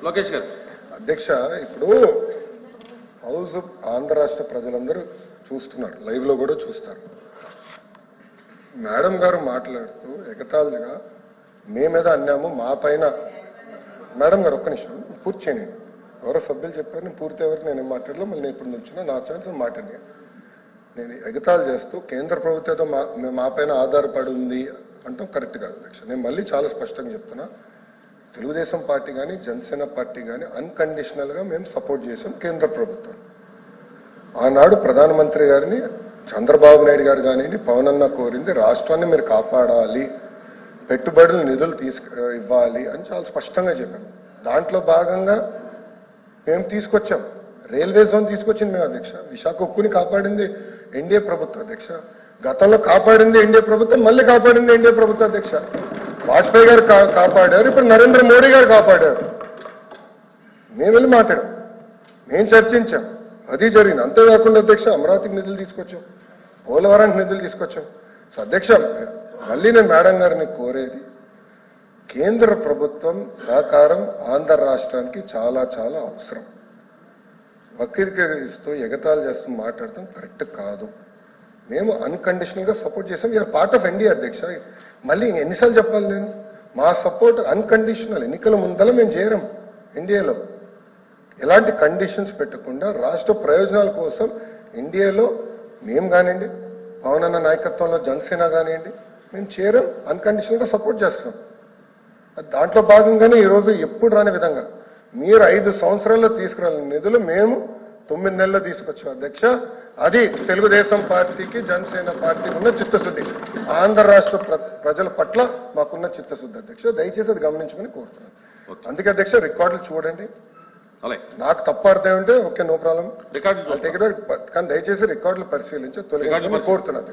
లోకేష్ గారు. అధ్యక్ష, ఇప్పుడు హౌస్ ఆంధ్ర రాష్ట్ర ప్రజలందరూ చూస్తున్నారు, లైవ్ లో కూడా చూస్తారు. మేడం గారు మాట్లాడుతూ ఎగతాళిగా మేమేదో అన్నాము మా పైన. మేడం గారు ఒక్క నిమిషం పూర్తి చేయండి. ఎవరో సభ్యులు చెప్పారు, నేను పూర్తి ఎవరికి నేను మాట్లాడలేదు. మళ్ళీ నేను ఇప్పుడు నుంచున్నా, నా ఛాన్స్ మాట్లాడి నేను ఎగతాళి చేస్తూ కేంద్ర ప్రభుత్వంతో మా పైన ఆధారపడి ఉంది అంటాం కరెక్ట్ కాదు అధ్యక్ష. నేను మళ్ళీ చాలా స్పష్టంగా చెప్తున్నా, తెలుగుదేశం పార్టీ కానీ జనసేన పార్టీ కానీ అన్కండిషనల్ గా మేము సపోర్ట్ చేసాం కేంద్ర ప్రభుత్వం. ఆనాడు ప్రధానమంత్రి గారిని చంద్రబాబు నాయుడు గారు కానీ పవన్ అన్న కోరింది రాష్ట్రాన్ని మీరు కాపాడాలి, పెట్టుబడులు నిధులు ఇవ్వాలి అని చాలా స్పష్టంగా చెప్పాం. దాంట్లో భాగంగా మేము తీసుకొచ్చాం. రైల్వే జోన్ తీసుకొచ్చింది మేము అధ్యక్ష. విశాఖ ఉక్కుని కాపాడింది ఎన్డీఏ ప్రభుత్వం అధ్యక్ష. గతంలో కాపాడింది ఎన్డీఏ ప్రభుత్వం, మళ్ళీ కాపాడింది ఎన్డీఏ ప్రభుత్వం అధ్యక్ష. వాజ్పేయి గారు కాపాడారు, ఇప్పుడు నరేంద్ర మోడీ గారు కాపాడారు. మేము వెళ్ళి మాట్లాడాం, మేము చర్చించాం, అది జరిగింది. అంతేకాకుండా అధ్యక్ష అమరావతికి నిధులు తీసుకొచ్చాం, పోలవరానికి నిధులు తీసుకొచ్చాం. సో అధ్యక్ష మళ్ళీ నేను మేడం గారిని కోరేది, కేంద్ర ప్రభుత్వం సహకారం ఆంధ్ర రాష్ట్రానికి చాలా చాలా అవసరం. వక్రీకరిస్తూ ఎగతాళి చేస్తూ మాట్లాడటం కరెక్ట్ కాదు. మేము అన్కండిషనల్ గా సపోర్ట్ చేసాం. వీఆర్ పార్ట్ ఆఫ్ ఎన్డీఏ అధ్యక్ష. మళ్ళీ ఎన్నిసార్లు చెప్పాలి నేను? మా సపోర్ట్ అన్కండిషనల్. ఎన్నికల ముందల మేము చేరం ఎన్డీఏలో. ఎలాంటి కండిషన్స్ పెట్టకుండా రాష్ట్ర ప్రయోజనాల కోసం ఎన్డీఏలో మేము కానివ్వండి, పవన్ అన్న నాయకత్వంలో జనసేన కానివ్వండి, మేము చేరం, అన్కండిషనల్ గా సపోర్ట్ చేస్తున్నాం. దాంట్లో భాగంగానే ఈరోజు ఎప్పుడు రాని విధంగా మీరు 5 సంవత్సరాల్లో తీసుకురాలని నిధులు మేము 9 నెలల్లో తీసుకొచ్చాం అధ్యక్ష. అది తెలుగుదేశం పార్టీకి జనసేన పార్టీకి ఉన్న చిత్తశుద్ధి, ఆంధ్ర రాష్ట్ర ప్రజల పట్ల మాకున్న చిత్తశుద్ధి అధ్యక్ష. దయచేసి అది గమనించుకుని కోరుతున్నాను. అందుకే అధ్యక్ష రికార్డులు చూడండి. నాకు తప్పు అర్థం ఉంటే ఓకే, నో ప్రాబ్లం, కానీ దయచేసి రికార్డులు పరిశీలించి తొలగించాలని కోరుతున్నాను.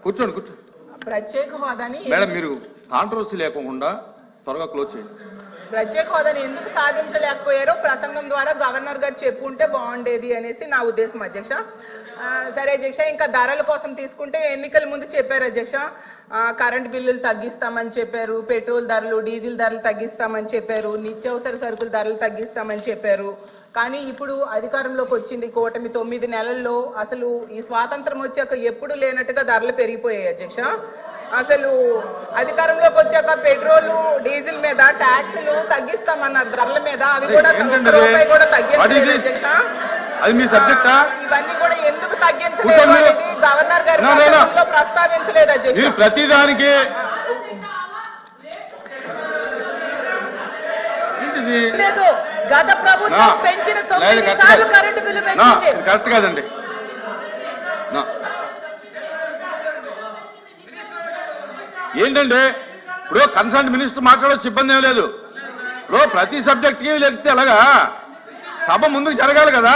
కూర్చోండి కూర్చోండి. ప్రత్యేక హోదాని మేడం మీరు కాంట్రవర్సీ లేకుండా త్వరగా క్లోజ్ చేయండి. ప్రత్యేక హోదాని ఎందుకు సాధించలేకపోయారో ప్రసంగం ద్వారా గవర్నర్ గారు చెప్పుంటే బాగుండేది అనేసి నా ఉద్దేశం అధ్యక్ష. సరే అధ్యక్ష, ఇంకా ధరల కోసం తీసుకుంటే ఎన్నికల ముందు చెప్పారు అధ్యక్ష, కరెంట్ బిల్లులు తగ్గిస్తామని చెప్పారు, పెట్రోల్ ధరలు డీజిల్ ధరలు తగ్గిస్తామని చెప్పారు, నిత్యావసర సరుకుల ధరలు తగ్గిస్తామని చెప్పారు. కానీ ఇప్పుడు అధికారంలోకి వచ్చింది కూటమి 9 నెలల్లో అసలు ఈ స్వాతంత్రం వచ్చాక ఎప్పుడు లేనట్టుగా ధరలు పెరిగిపోయాయి అధ్యక్ష. అసలు అధికారంలోకి వచ్చాక పెట్రోల్ డీజిల్ మీద ట్యాక్సులు తగ్గిస్తామన్నారు, ధరల మీద అవి కూడా రూపాయి కూడా తగ్గించలేదు అధ్యక్ష. ఇవన్నీ కూడా ఎందుకు తగ్గించలేదు గవర్నర్ గారు ప్రస్తావించలేదు అధ్యక్ష. ప్రతిదానికి లేదు, గత ప్రభుత్వం పెంచిన 9 సార్లు కరెంటు బిల్లు పెంచింది. కరెక్ట్ కాదండి. ఏంటంటే ఇప్పుడు కన్సర్న్ మినిస్టర్ మాట్లాడవచ్చు, ఇబ్బంది ఏం లేదు. ఇప్పుడు ప్రతి సబ్జెక్ట్ కి లేకపోతే ఎలాగా? సభ ముందుకు జరగాలి కదా,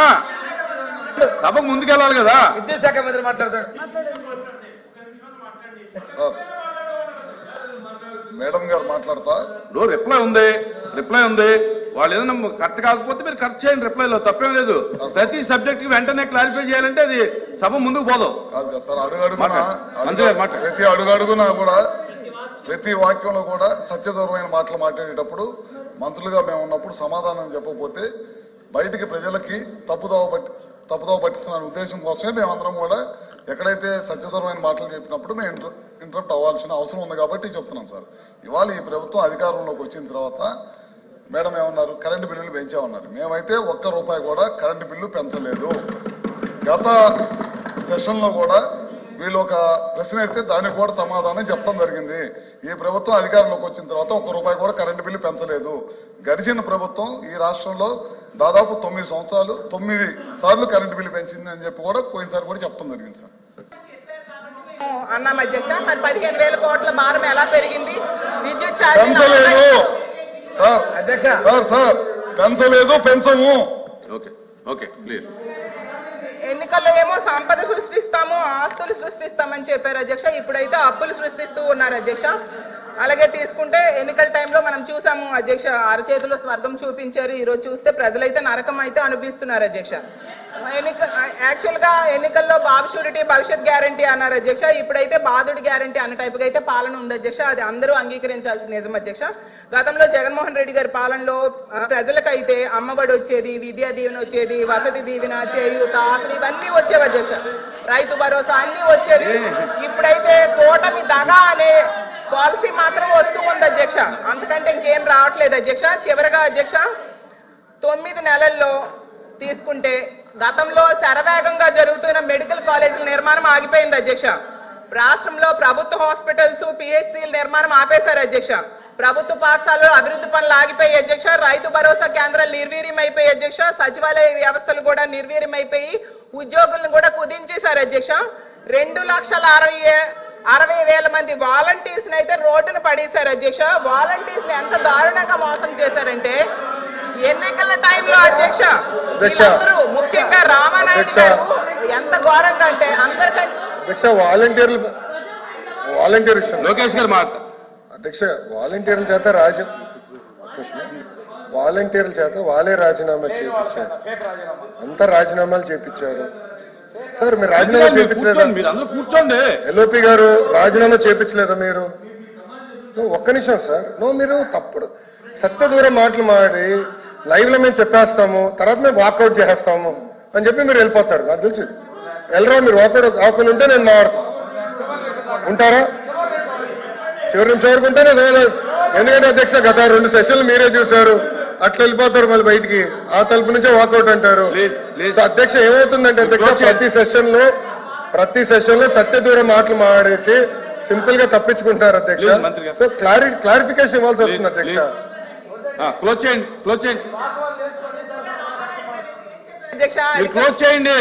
సభకు ముందుకు వెళ్ళాలి కదా. విద్యాశాఖ మంత్రి మాట్లాడతాడు. మేడం గారు మాట్లాడతా. రిప్లై ఉంది. వాళ్ళు ఏదైనా కరెక్ట్ కాకపోతే మీరు కరెక్ట్ చేయండి, రిప్లైలో తప్పేం లేదు. ప్రతి సబ్జెక్ట్ కి వెంటనే క్లారిఫై చేయాలంటే అది సభ ముందుకు పోదు. ప్రతి అడుగడుగునా కూడా ప్రతి వాక్యంలో కూడా సత్యదూరమైన మాటలు మాట్లాడేటప్పుడు మంత్రులుగా మేము ఉన్నప్పుడు సమాధానం చెప్పకపోతే బయటికి ప్రజలకి తప్పుదోవ పట్టిస్తున్న ఉద్దేశం కోసమే మేమందరం కూడా ఎక్కడైతే సత్యదూరమైన మాటలు చెప్పినప్పుడు మేము ఇంటరప్ట్ అవ్వాల్సిన అవసరం ఉంది కాబట్టి చెప్తున్నాం సార్. ఇవాళ ఈ ప్రభుత్వం అధికారంలోకి వచ్చిన తర్వాత మేడం ఏమన్నారు, కరెంటు బిల్లులు పెంచామన్నారు. మేమైతే ₹1 కూడా కరెంటు బిల్లు పెంచలేదు. గత సెషన్ లో కూడా వీళ్ళు ఒక ప్రశ్న వేస్తే దానికి కూడా సమాధానం చెప్పడం జరిగింది. ఈ ప్రభుత్వం అధికారంలోకి వచ్చిన తర్వాత ₹1 కూడా కరెంటు బిల్లు పెంచలేదు. గడిచిన ప్రభుత్వం ఈ రాష్ట్రంలో దాదాపు 9 సంవత్సరాలు 9 సార్లు కరెంటు బిల్లు పెంచింది అని చెప్పి కూడా పోయినసారి కూడా చెప్పడం జరిగింది సార్. అన్నాం అధ్యక్ష. మరి 15,000 కోట్ల భారం ఎలా పెరిగింది? విద్యుత్ పెంచలేదు సార్, పెంచలేదు, పెంచము. ఎన్నికల్లో ఏమో సంపద సృష్టిస్తాము, ఆస్తులు సృష్టిస్తామని చెప్పారు అధ్యక్ష. ఇప్పుడైతే అప్పులు సృష్టిస్తూ ఉన్నారు అధ్యక్ష. అలాగే తీసుకుంటే ఎన్నికల టైంలో మనం చూసాము అధ్యక్ష, అరచేతిలో స్వర్గం చూపించారు. ఈ రోజు చూస్తే ప్రజలైతే నరకం అయితే అనుభవిస్తున్నారు అధ్యక్ష. యాక్చువల్ గా ఎన్నికల్లో బాబు షూరిటీ భవిష్యత్ గ్యారంటీ అన్నారు అధ్యక్ష. ఇప్పుడైతే బాధుడి గ్యారంటీ అన్న టైప్ గా అయితే పాలన ఉంది అధ్యక్ష. అది అందరూ అంగీకరించాల్సిన నిజం అధ్యక్ష. గతంలో జగన్మోహన్ రెడ్డి గారి పాలనలో ప్రజలకైతే అమ్మఒడి వచ్చేది, విద్యా దీవెన వచ్చేది, వసతి దీవెన, చేయూత, అసలు ఇవన్నీ వచ్చేవి అధ్యక్ష. రైతు భరోసా అన్ని వచ్చేది. ఇప్పుడైతే కూటమి దగా అనే పాలసీ మాత్రం వస్తూ ఉంది అధ్యక్ష. అంతకంటే ఇంకేం రావట్లేదు అధ్యక్ష. చివరగా అధ్యక్ష, 9 నెలల్లో తీసుకుంటే గతంలో శరవేగంగా జరుగుతున్న మెడికల్ కాలేజీల నిర్మాణం ఆగిపోయింది అధ్యక్ష. రాష్ట్రంలో ప్రభుత్వ హాస్పిటల్స్, పిహెచ్సిల నిర్మాణం ఆపేశారు అధ్యక్ష. ప్రభుత్వ పాఠశాలలో అభివృద్ధి పనులు ఆగిపోయి అధ్యక్ష. రైతు భరోసా కేంద్రాలు నిర్వీర్యమైపోయి అధ్యక్ష. సచివాలయ వ్యవస్థలు కూడా నిర్వీర్యమైపోయి ఉద్యోగులను కూడా కుదించేశారు అధ్యక్ష. 2,60,000 మంది వాలంటీర్స్ అయితే రోడ్డును పడేశారు అధ్యక్ష. వాలంటీర్స్ ని ఎంత దారుణంగా మోసం చేశారంటే ఎన్నికల టైంలో అధ్యక్ష వీళ్ళందరూ ముఖ్యంగా రామానాయుడు గారు ఎంత ఘోరంగా అంటే అందరికంటే అధ్యక్ష వాలంటీర్ విషయం లోకేష్ గారు మాట. అధ్యక్ష వాలంటీర్ల చేత వాలంటీర్ల చేత వాళ్ళే రాజీనామా చేయించారు. అంతా రాజీనామాలు చేయించారు. సార్ మీరు రాజీనామా చేయించలేదా? మీరు అందరూ కూర్చోండి. ఎల్ఓపి గారు రాజీనామా చేయించలేదా మీరు? ఒక్క నిమిషం సార్. మీరు తప్పుడు సత్య దూరం మాటలు మాడి లైవ్ లో మేము చెప్పేస్తాము, తర్వాత మేము వాకౌట్ చేసేస్తాము అని చెప్పి మీరు వెళ్ళిపోతారు. నాకు తెలుసు. వెళ్ళరా మీరు వాకౌట్ ఆకుని ఉంటే నేను మాట్లాడతాను. ఉంటారా? చివరి నిమిషం వరకు ఉంటేనే ఎందుకంటే అధ్యక్ష గత 2 సెషన్లు మీరే చూశారు. అట్లా వెళ్ళిపోతారు మళ్ళీ బయటికి. ఆ తలుపు నుంచే వాకౌట్ అంటారు. సో అధ్యక్ష ఏమవుతుందంటే అధ్యక్ష ప్రతి సెషన్ లో సత్య దూరం మాటలు మాడేసి సింపుల్ గా తప్పించుకుంటారు అధ్యక్ష. సో క్లారిఫికేషన్ ఇవ్వాల్సి వస్తుంది అధ్యక్ష. క్లోజ్ చేయండి, క్లోజ్ చేయండి, అధ్యక్ష. క్లోజ్ చేయండి.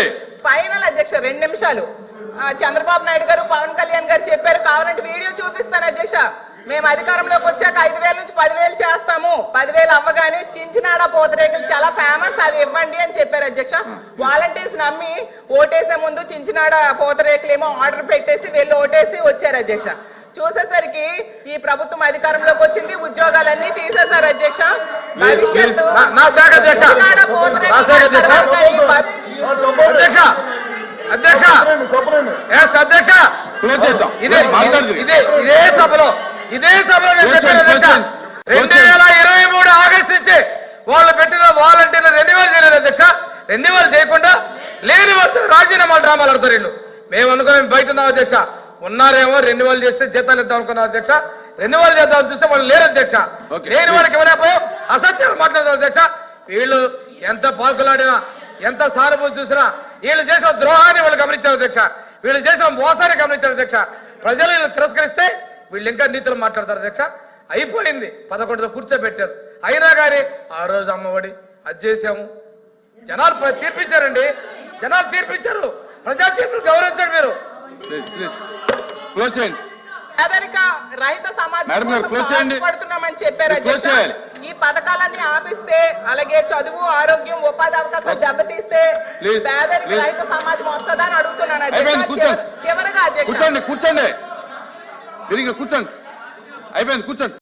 ఫైనల్ అధ్యక్ష 2 నిమిషాలు. చంద్రబాబు నాయుడు గారు, పవన్ కళ్యాణ్ గారు చెప్పారు, కావాలంటే వీడియో చూపిస్తాను అధ్యక్ష. మేము అధికారంలోకి వచ్చాక 5,000 నుంచి 10,000 చేస్తాము. 10,000 అవ్వగానే చించినాడ పూతరేకులు చాలా ఫేమస్, అవి ఇవ్వండి అని చెప్పారు అధ్యక్ష. వాలంటీర్స్ నమ్మి ఓటేసే ముందు చించినాడ పూతరేకులు ఏమో ఆర్డర్ పెట్టేసి వెళ్ళి ఓటేసి వచ్చారు అధ్యక్ష. చూసేసరికి ఈ ప్రభుత్వం అధికారంలోకి వచ్చింది, ఉద్యోగాలన్నీ తీసేశారు అధ్యక్ష. భవిష్యత్తు ఇదే సభలో 2023 ఆగస్టు నుంచి వాళ్ళు పెట్టిన వాలంటీర్లు రెన్యువల్ చేయలేదు అధ్యక్ష. రెన్యువల్ చేయకుండా లేని వాళ్ళు రాజీనామాలు డ్రామాలు ఆడతారు వీళ్ళు. మేము అనుకున్నాం బయట ఉన్నాం అధ్యక్ష. ఉన్నారేమో రెన్యువల్ చేస్తే జీతాలు ఇద్దాం అనుకున్నాం అధ్యక్ష. రెన్యువల్ చేద్దామని చూస్తే వాళ్ళు లేరు అధ్యక్ష. లేని వాళ్ళకి ఇవ్వలేకపోయాం, అసత్యాలు మాట్లాడతాం అధ్యక్ష. వీళ్ళు ఎంత పాల్కులాడినా, ఎంత సానుభూతి చూసినా వీళ్ళు చేసిన ద్రోహాన్ని వాళ్ళు గమనించారు అధ్యక్ష. వీళ్ళు చేసిన మోసాన్ని గమనించారు అధ్యక్ష. ప్రజలు వీళ్ళు తిరస్కరిస్తే వీళ్ళు ఇంకా నీతులు మాట్లాడతారు అధ్యక్ష. అయిపోయింది, 11తో కూర్చోబెట్టారు. అయినా కానీ ఆ రోజు అమ్మఒడి అది చేశాము. జనాలు తీర్పించారండి, జనాలు తీర్పించారు. ప్రజా తీర్పులు గౌరవించండి మీరు. క్లోజ్ చేయండి. పేదరిక రహిత సమాజం పడుతున్నామని చెప్పారు అధ్యక్ష. ఈ పథకాలన్నీ ఆపిస్తే, అలాగే చదువు, ఆరోగ్యం, ఉపాధి అవకాశాలు దెబ్బతీస్తే పేదరిక రహిత సమాజం వస్తుందని అడుగుతున్నాను అధ్యక్ష. చివరగా అధ్యక్ష కూర్చోండి, కూర్చోండి, తిరిగి కూర్చోండి. అయిపోయింది, కూర్చోండి.